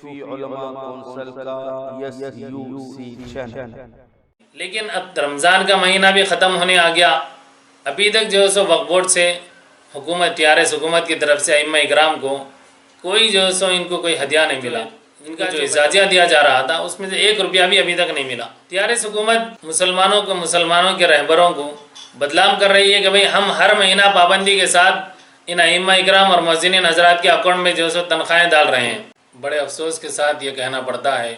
صوفی علماء کونسل کا SUC channel. لیکن اب رمضان کا مہینہ بھی ختم ہونے آ گیا، ابھی تک جو ہے سو وقف بورڈ سے حکومت TRS حکومت کی طرف سے ائمہ اکرام کو کوئی جو ہے سو ان کو کوئی ہدیہ نہیں ملا۔ ان کا جو اعزازیہ دیا جا رہا تھا اس میں سے 1 روپیہ بھی ابھی تک نہیں ملا۔ TRS حکومت مسلمانوں کے رہبروں کو بدنام کر رہی ہے کہ بھئی ہم ہر مہینہ پابندی کے ساتھ ان ائمہ اکرام اور مؤذنین حضرات کے اکاؤنٹ میں جو ہے سو تنخواہیں ڈال رہے ہیں۔ بڑے افسوس کے ساتھ یہ کہنا پڑتا ہے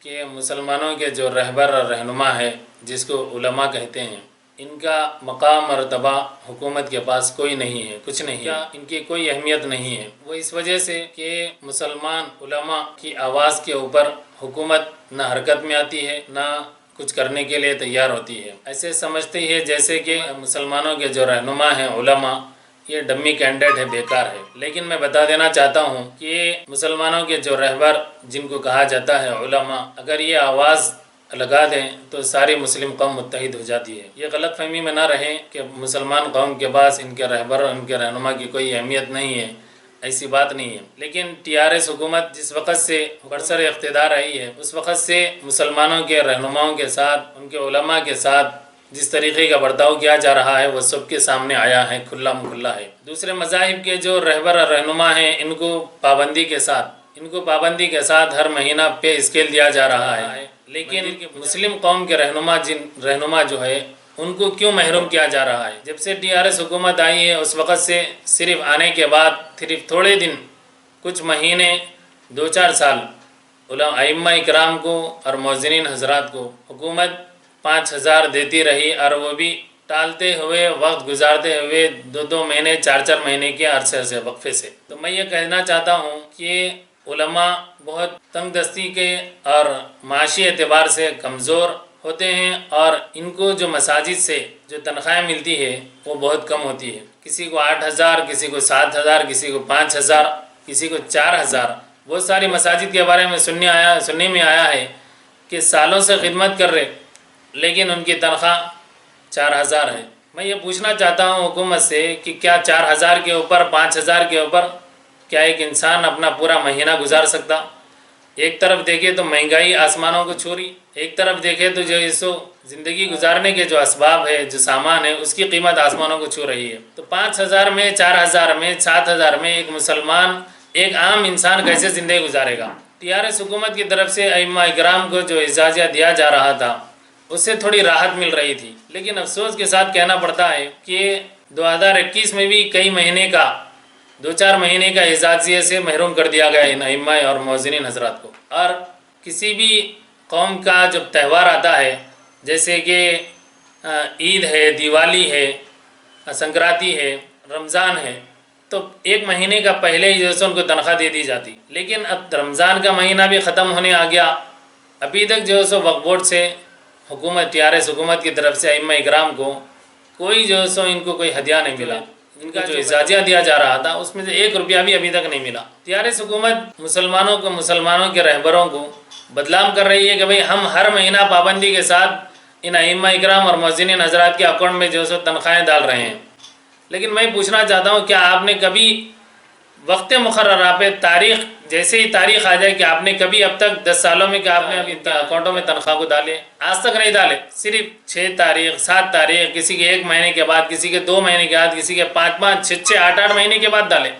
کہ مسلمانوں کے جو رہبر اور رہنما ہے جس کو علماء کہتے ہیں، ان کا مقام مرتبہ حکومت کے پاس کوئی نہیں ہے، کچھ نہیں ہے، ان کی کوئی اہمیت نہیں ہے۔ وہ اس وجہ سے کہ مسلمان علماء کی آواز کے اوپر حکومت نہ حرکت میں آتی ہے، نہ کچھ کرنے کے لیے تیار ہوتی ہے۔ ایسے سمجھتی ہے جیسے کہ مسلمانوں کے جو رہنما ہیں علماء، یہ ڈمی کینڈیڈیٹ ہے، بیکار ہے۔ لیکن میں بتا دینا چاہتا ہوں کہ مسلمانوں کے جو رہبر جن کو کہا جاتا ہے علماء، اگر یہ آواز لگا دیں تو ساری مسلم قوم متحد ہو جاتی ہے۔ یہ غلط فہمی میں نہ رہیں کہ مسلمان قوم کے پاس ان کے رہبر اور ان کے رہنما کی کوئی اہمیت نہیں ہے، ایسی بات نہیں ہے۔ لیکن TRS حکومت جس وقت سے برسر اقتدار آئی ہے اس وقت سے مسلمانوں کے رہنماؤں کے ساتھ، ان کے علماء کے ساتھ جس طریقے کا برتاؤ کیا جا رہا ہے وہ سب کے سامنے آیا ہے، کھلا کھلا ہے۔ دوسرے مذاہب کے جو رہبر اور رہنما ہیں ان کو پابندی کے ساتھ ہر مہینہ پے اسکیل دیا جا رہا ہے، لیکن مسلم قوم کے رہنما جو ہے ان کو کیوں محروم کیا جا رہا ہے؟ جب سے TRS حکومت آئی ہے اس وقت سے صرف آنے کے بعد صرف تھوڑے دن، کچھ مہینے، 2-4 سال ائمہ اکرام کو اور مؤذنین حضرات کو حکومت 5,000 دیتی رہی، اور وہ بھی ٹالتے ہوئے، وقت گزارتے ہوئے 2 مہینے 4 مہینے کے عرصے سے وقفے سے۔ تو میں یہ کہنا چاہتا ہوں کہ علماء بہت تنگ دستی کے اور معاشی اعتبار سے کمزور ہوتے ہیں، اور ان کو جو مساجد سے جو تنخواہیں ملتی ہے وہ بہت کم ہوتی ہے۔ کسی کو 8,000، کسی کو 7,000، کسی کو 5,000، کسی کو 4,000۔ بہت ساری مساجد کے بارے میں سننے میں آیا ہے کہ سالوں سے خدمت کر رہے لیکن ان کی تنخواہ 4,000 ہے۔ میں یہ پوچھنا چاہتا ہوں حکومت سے کہ کیا 4,000 کے اوپر، 5,000 کے اوپر کیا ایک انسان اپنا پورا مہینہ گزار سکتا؟ ایک طرف دیکھے تو مہنگائی آسمانوں کو چھو رہی، ایک طرف دیکھے تو جو اسو زندگی گزارنے کے جو اسباب ہے، جو سامان ہے، اس کی قیمت آسمانوں کو چھو رہی ہے۔ تو 5,000 میں، 4,000 میں، 7,000 میں ایک مسلمان، ایک عام انسان کیسے زندگی گزارے گا؟ TRS حکومت کی طرف سے ائمہ اکرام کو جو اعزازیہ دیا جا رہا تھا اس سے تھوڑی راحت مل رہی تھی، لیکن افسوس کے ساتھ کہنا پڑتا ہے کہ 2021 میں بھی کئی مہینے کا، 2-4 مہینے کا اعزازیے سے محروم کر دیا گیا ان ائمہ اور مؤذنین حضرات کو۔ اور کسی بھی قوم کا جب تہوار آتا ہے، جیسے کہ عید ہے، دیوالی ہے، سنکرانتی ہے، رمضان ہے، تو 1 مہینے کا پہلے ہی جو ہے ان کو تنخواہ دے دی جاتی۔ لیکن اب رمضان کا مہینہ بھی ختم ہونے آ گیا، ابھی تک جو ہے وقف بورڈ سے حکومت TRS حکومت کی طرف سے ائمہ اکرام کو کوئی جو ہے ان کو کوئی ہدیہ نہیں ملا۔ ان کا جو اعزازیہ دیا جا رہا تھا اس میں سے 1 روپیہ بھی ابھی تک نہیں ملا۔ TRS حکومت مسلمانوں کے رہبروں کو بدنام کر رہی ہے کہ بھئی ہم ہر مہینہ پابندی کے ساتھ ان ائمہ اکرام اور مؤذنین حضرات کے اکاؤنٹ میں جو ہے تنخواہیں ڈال رہے ہیں۔ لیکن میں پوچھنا چاہتا ہوں کیا آپ نے کبھی وقت مقررہ پہ تاریخ، جیسے ہی تاریخ آ جائے، کہ آپ نے کبھی اب تک 10 سالوں میں کہ آپ نے اکاؤنٹوں میں تنخواہ کو ڈالے؟ آج تک نہیں ڈالے۔ صرف 6 تاریخ، 7 تاریخ، کسی کے 1 مہینے کے بعد، کسی کے 2 مہینے کے بعد، کسی کے 5-5، 6-6، 8-8 مہینے کے بعد ڈالے،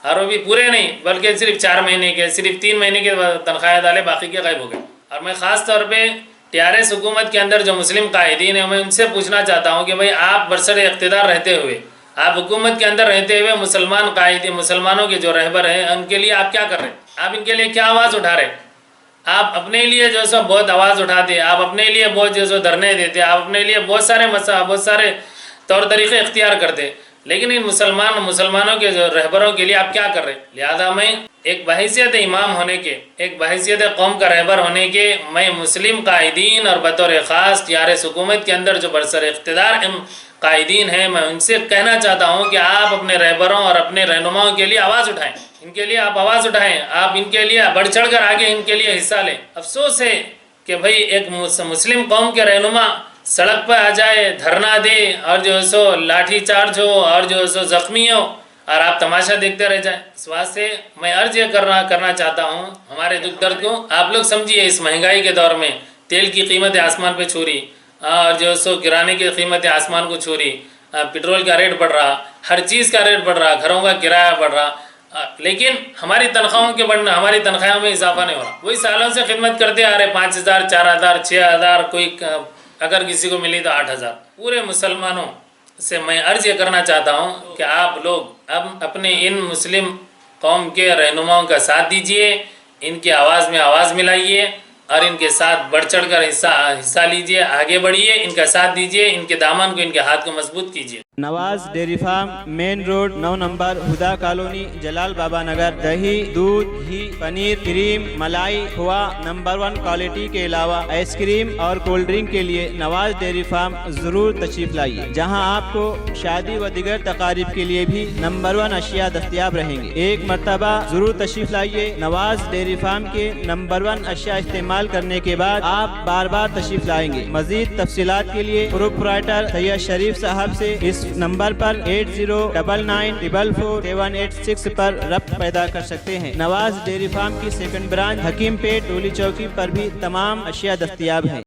اور وہ بھی پورے نہیں بلکہ صرف 4 مہینے کے، صرف 3 مہینے کے تنخواہیں ڈالے، باقی کے غائب ہو گئے۔ اور میں خاص طور پہ TRS حکومت کے اندر جو مسلم قائدین ہیں میں ان سے پوچھنا چاہتا ہوں کہ بھئی آپ برسر اقتدار رہتے ہوئے، آپ حکومت کے اندر رہتے ہوئے مسلمانوں کے جو رہبر ہیں ان کے لیے آپ کیا کر رہے ہیں؟ آپ ان کے لیے کیا آواز اٹھا رہے ہیں؟ آپ اپنے لیے جو ہے بہت آواز اٹھاتے، آپ اپنے لیے بہت جو دھرنے دیتے، آپ اپنے لیے بہت سارے طور طریقے اختیار کرتے، لیکن ان مسلمانوں کے جو رہبروں کے لیے آپ کیا کر رہے ہیں؟ لہذا میں ایک بحیثیت امام ہونے کے، ایک بحیثیت قوم کا رہبر ہونے کے، میں مسلم قائدین اور بطور خاص TRS حکومت کے اندر جو برسر اقتدار قائدین ہیں، میں ان سے کہنا چاہتا ہوں کہ آپ اپنے رہبروں اور اپنے رہنماؤں کے لیے آواز اٹھائیں، ان کے لیے آپ آواز اٹھائیں، آپ ان کے لیے بڑھ چڑھ کر آگے ان کے لیے حصہ لیں۔ افسوس ہے کہ بھئی ایک مسلم قوم کے رہنما سڑک پہ آ جائے، دھرنا دے، اور جو ہے سو لاٹھی چارج ہو، اور جو ہے سو زخمی ہو، اور آپ تماشا دیکھتے رہ جائیں. اس واسطے میں عرض یہ کرنا چاہتا ہوں ہمارے دکھ درد کو آپ لوگ سمجھیے. اس مہنگائی کے دور میں تیل کی قیمتیں آسمان پہ چھو رہی اور جو سو کرانے کی قیمتیں آسمان کو چھو رہی, پٹرول کا ریٹ بڑھ رہا, ہر چیز کا ریٹ بڑھ رہا, گھروں کا کرایہ بڑھ رہا, لیکن ہماری تنخواہوں کے بڑھنا, ہماری تنخواہوں میں اضافہ نہیں ہو رہا. وہی سالوں سے خدمت کرتے آ رہے, 5,000 4,000 6,000, کوئی اگر کسی کو ملی تو 8,000. پورے مسلمانوں سے میں عرض یہ کرنا چاہتا ہوں کہ آپ لوگ اب اپنے ان مسلم قوم کے رہنماؤں کا ساتھ دیجئے, ان کی آواز میں آواز ملائیے اور ان کے ساتھ بڑھ چڑھ کر حصہ لیجئے, آگے بڑھیے, ان کا ساتھ دیجئے, ان کے دامن کو, ان کے ہاتھ کو مضبوط کیجئے. Nawaz dairy farm, main road, 9 number, Huda colony, Jalal Baba Nagar. دہی, دودھ, گھی, پنیر, کریم, ملائی, کھوا نمبر 1 کوالٹی کے علاوہ آئس کریم اور کولڈ ڈرنک کے لیے نواز ڈیری فارم ضرور تشریف لائیے, جہاں آپ کو شادی و دیگر تقاریب کے لیے بھی نمبر 1 اشیاء دستیاب رہیں گے. ایک مرتبہ ضرور تشریف لائیے. نواز ڈیری فارم کے نمبر 1 اشیاء استعمال کرنے کے بعد آپ بار بار تشریف لائیں گے. مزید تفصیلات کے لیے پروپرائٹر سید شریف صاحب سے اس نمبر پر 8099444786 پر رابطہ پیدا کر سکتے ہیں. نواز ڈیری فارم کی سیکنڈ برانچ حکیم پیٹ ڈولی چوکی پر بھی تمام اشیاء دستیاب ہیں.